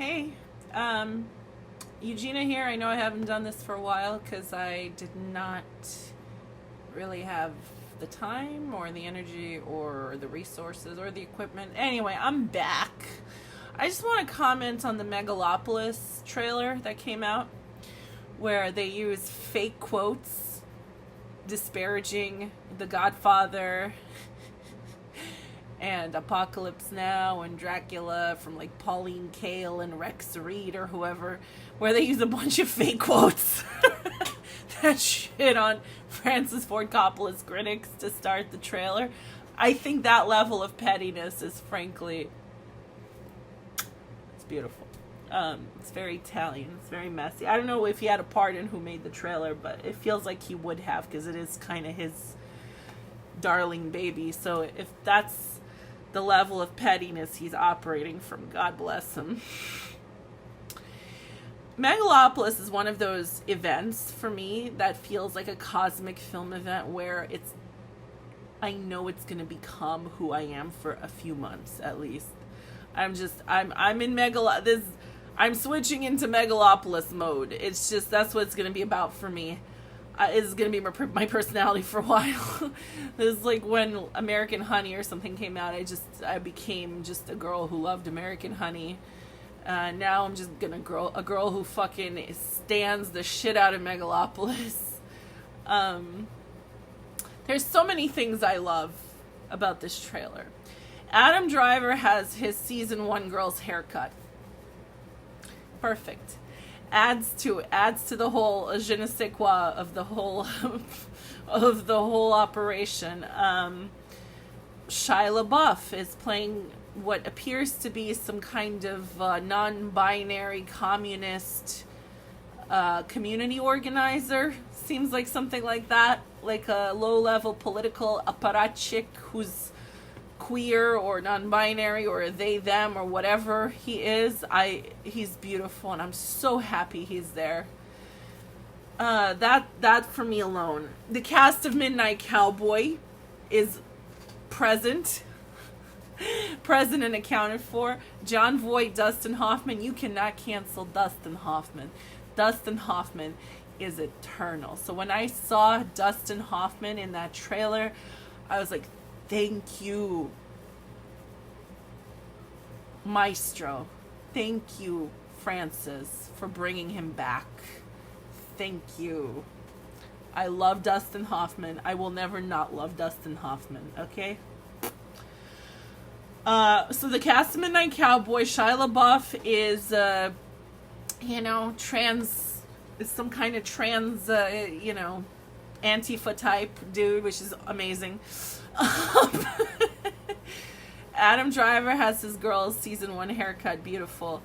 Hey, um, Eugenia here. I know I haven't done this for a while because I did not really have the time or the energy or the resources or the equipment. Anyway, I'm back. I just want to comment on the Megalopolis trailer that came out where they use fake quotes disparaging The Godfather and Apocalypse Now and Dracula from like Pauline Kael and Rex Reed or whoever, where they use a bunch of fake quotes that shit on Francis Ford Coppola's critics to start the trailer. I think that level of pettiness is frankly, it's beautiful. It's very Italian. It's very messy. I don't know if he had a part in who made the trailer, but it feels like he would have because it is kind of his darling baby. So if that's the level of pettiness he's operating from, God bless him. Megalopolis is one of those events for me that feels like a cosmic film event where I know it's going to become who I am for a few months at least. I'm in I'm switching into Megalopolis mode. It's just, that's what it's going to be about for me. Is going to be my personality for a while. It's like when American Honey or something came out, I became just a girl who loved American Honey. Now I'm just a girl who fucking stands the shit out of Megalopolis. There's so many things I love about this trailer. Adam Driver has his season 1 girl's haircut. Perfect. Adds to the whole je ne sais quoi of the whole of the whole operation. Shia LaBeouf is playing what appears to be some kind of non-binary communist community organizer. Seems like something like that, like a low-level political apparatchik who's queer or non-binary or they them or whatever he is. He's beautiful and I'm so happy he's there. That for me alone. The cast of Midnight Cowboy is present and accounted for. Jon Voight, Dustin Hoffman. You cannot cancel Dustin Hoffman. Dustin Hoffman is eternal. So when I saw Dustin Hoffman in that trailer, I was like, thank you, Maestro. Thank you, Francis, for bringing him back. Thank you. I love Dustin Hoffman. I will never not love Dustin Hoffman, okay? So the cast of Midnight Cowboy, Shia LaBeouf is, is some kind of trans, Antifa type dude, which is amazing. Adam Driver has his girl's season 1 haircut, beautiful.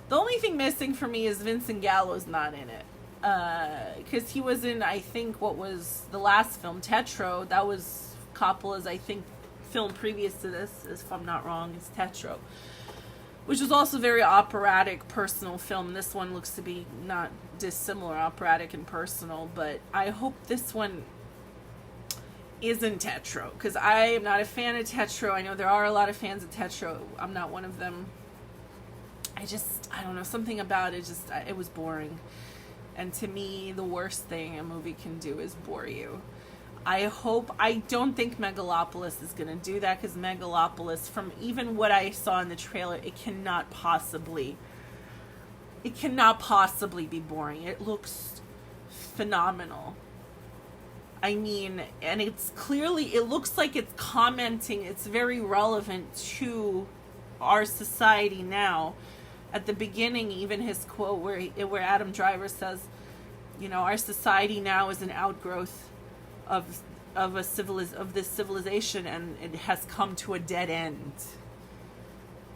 The only thing missing for me is Vincent Gallo's not in it. Because he was in, I think, what was the last film, Tetro. That was Coppola's, I think, film previous to this, if I'm not wrong, is Tetro. Which was also very operatic, personal film. This one looks to be not dissimilar, operatic and personal. But I hope this one isn't Tetro, because I am not a fan of Tetro. I know there are a lot of fans of Tetro. I'm not one of them. I don't know, something about it it was boring. And to me, the worst thing a movie can do is bore you. I don't think Megalopolis is going to do that, because Megalopolis, from even what I saw in the trailer, it cannot possibly be boring. It looks phenomenal. I mean, and it looks like it's commenting, it's very relevant to our society now. At the beginning, even his quote where Adam Driver says, our society now is an outgrowth of this civilization, and it has come to a dead end.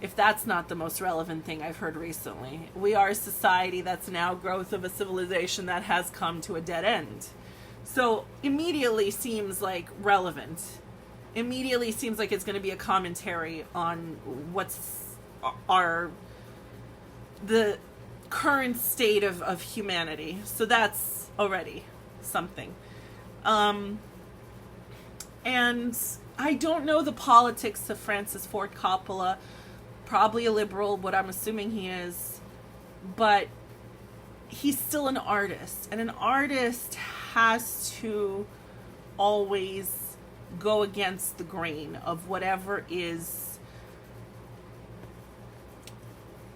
If that's not the most relevant thing I've heard recently. We are a society that's an outgrowth of a civilization that has come to a dead end. So immediately seems like relevant. Immediately seems like it's going to be a commentary on the current state of humanity. So that's already something. And I don't know the politics of Francis Ford Coppola. Probably a liberal, what I'm assuming he is. but he's still an artist, and an artist has to always go against the grain of whatever is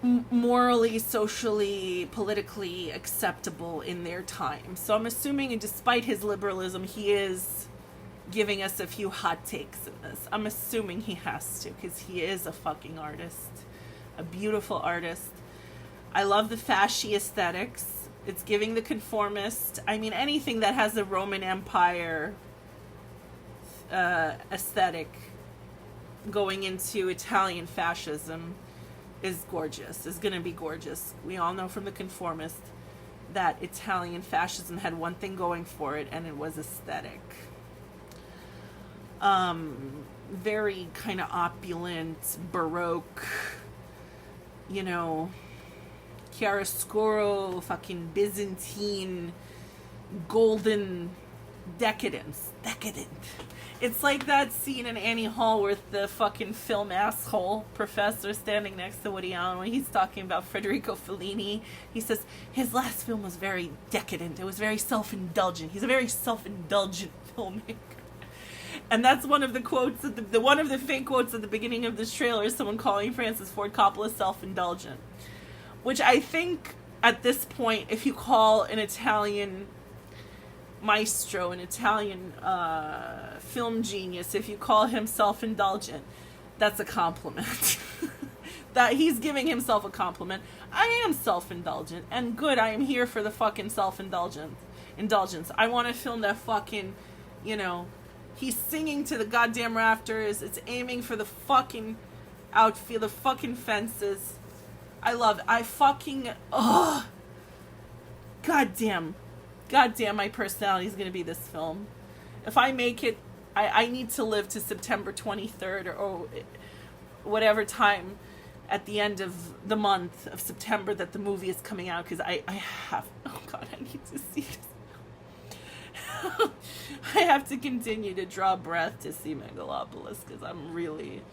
morally, socially, politically acceptable in their time. So I'm assuming, and despite his liberalism, he is giving us a few hot takes in this. I'm assuming he has to, because he is a fucking artist, a beautiful artist. I love the fashy aesthetics. It's giving the conformist. I mean, anything that has a Roman Empire aesthetic going into Italian fascism is gorgeous, is going to be gorgeous. We all know from the conformist that Italian fascism had one thing going for it, and it was aesthetic. Very kind of opulent, Baroque, you know, chiaroscuro, fucking Byzantine, golden decadence. Decadent. It's like that scene in Annie Hall with the fucking film asshole professor standing next to Woody Allen when he's talking about Federico Fellini. He says, his last film was very decadent. It was very self-indulgent. He's a very self-indulgent filmmaker. And that's one of the quotes, one of the fake quotes at the beginning of this trailer is someone calling Francis Ford Coppola self-indulgent. Which I think, at this point, if you call an Italian maestro, an Italian film genius, if you call him self-indulgent, that's a compliment. That he's giving himself a compliment. I am self-indulgent, and good, I am here for the fucking self-indulgence. I want a film that fucking, you know, he's singing to the goddamn rafters, it's aiming for the fucking outfield, the fucking fences. I love it. I fucking, goddamn, my personality is going to be this film. If I make it, I need to live to September 23rd or whatever time at the end of the month of September that the movie is coming out, because I have, oh God, I need to see this. I have to continue to draw breath to see Megalopolis, because I'm really,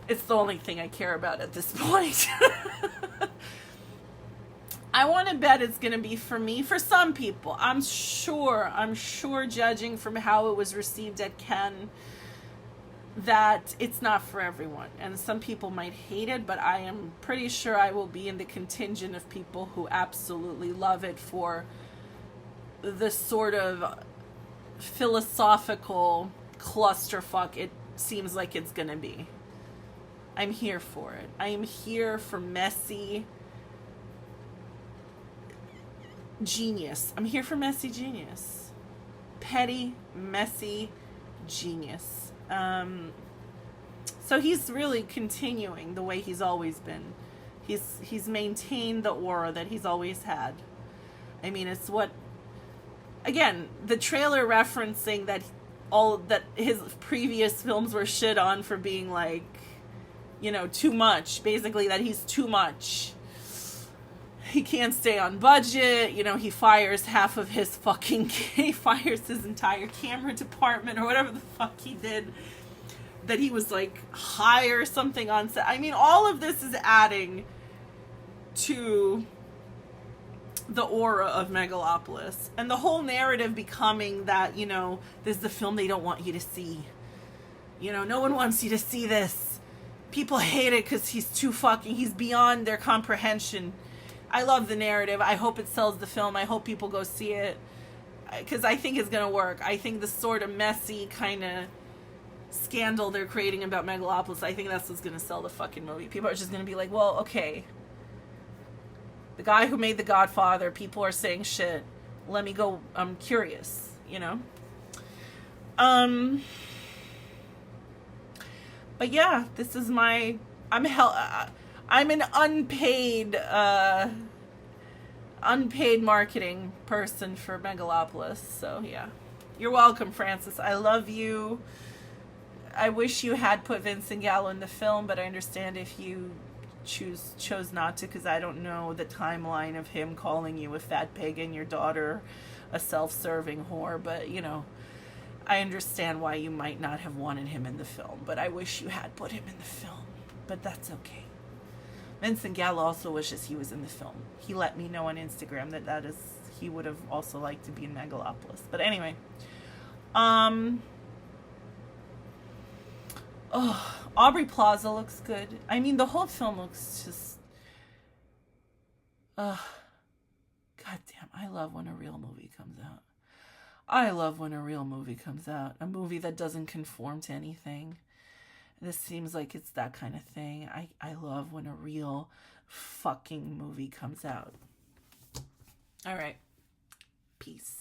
it's the only thing I care about at this point. I want to bet it's going to be for me, for some people. I'm sure, judging from how it was received at Cannes, that it's not for everyone. And some people might hate it, but I am pretty sure I will be in the contingent of people who absolutely love it for the sort of philosophical clusterfuck it seems like it's going to be. I'm here for it. I am here for messy genius. I'm here for messy genius. Petty, messy genius. So he's really continuing the way he's always been. He's maintained the aura that he's always had. I mean, it's what, again, the trailer referencing that his previous films were shit on for being like, you know, too much. Basically that he's too much. He can't stay on budget, you know, he fires half of his fucking, he fires his entire camera department or whatever the fuck he did, that he was like high or something on set. I mean, all of this is adding to the aura of Megalopolis, and the whole narrative becoming that, you know, this is the film they don't want you to see. You know, no one wants you to see this. People hate it because he's beyond their comprehension. I love the narrative. I hope it sells the film. I hope people go see it, because I think it's going to work. I think the sort of messy kind of scandal they're creating about Megalopolis, I think that's what's going to sell the fucking movie. People are just going to be like, well, okay, the guy who made The Godfather, people are saying shit. Let me go, I'm curious, you know? But yeah, this is my, I'm an unpaid marketing person for Megalopolis. So yeah, you're welcome, Francis. I love you. I wish you had put Vincent Gallo in the film, but I understand if you chose not to, because I don't know the timeline of him calling you a fat pig and your daughter a self-serving whore. But you know, I understand why you might not have wanted him in the film, but I wish you had put him in the film. But that's okay. Vincent Gallo also wishes he was in the film. He let me know on Instagram that he would have also liked to be in Megalopolis. But anyway, Aubrey Plaza looks good. I mean, the whole film looks just, goddamn, I love when a real movie comes out. I love when a real movie comes out. A movie that doesn't conform to anything. This seems like it's that kind of thing. I love when a real fucking movie comes out. All right. Peace.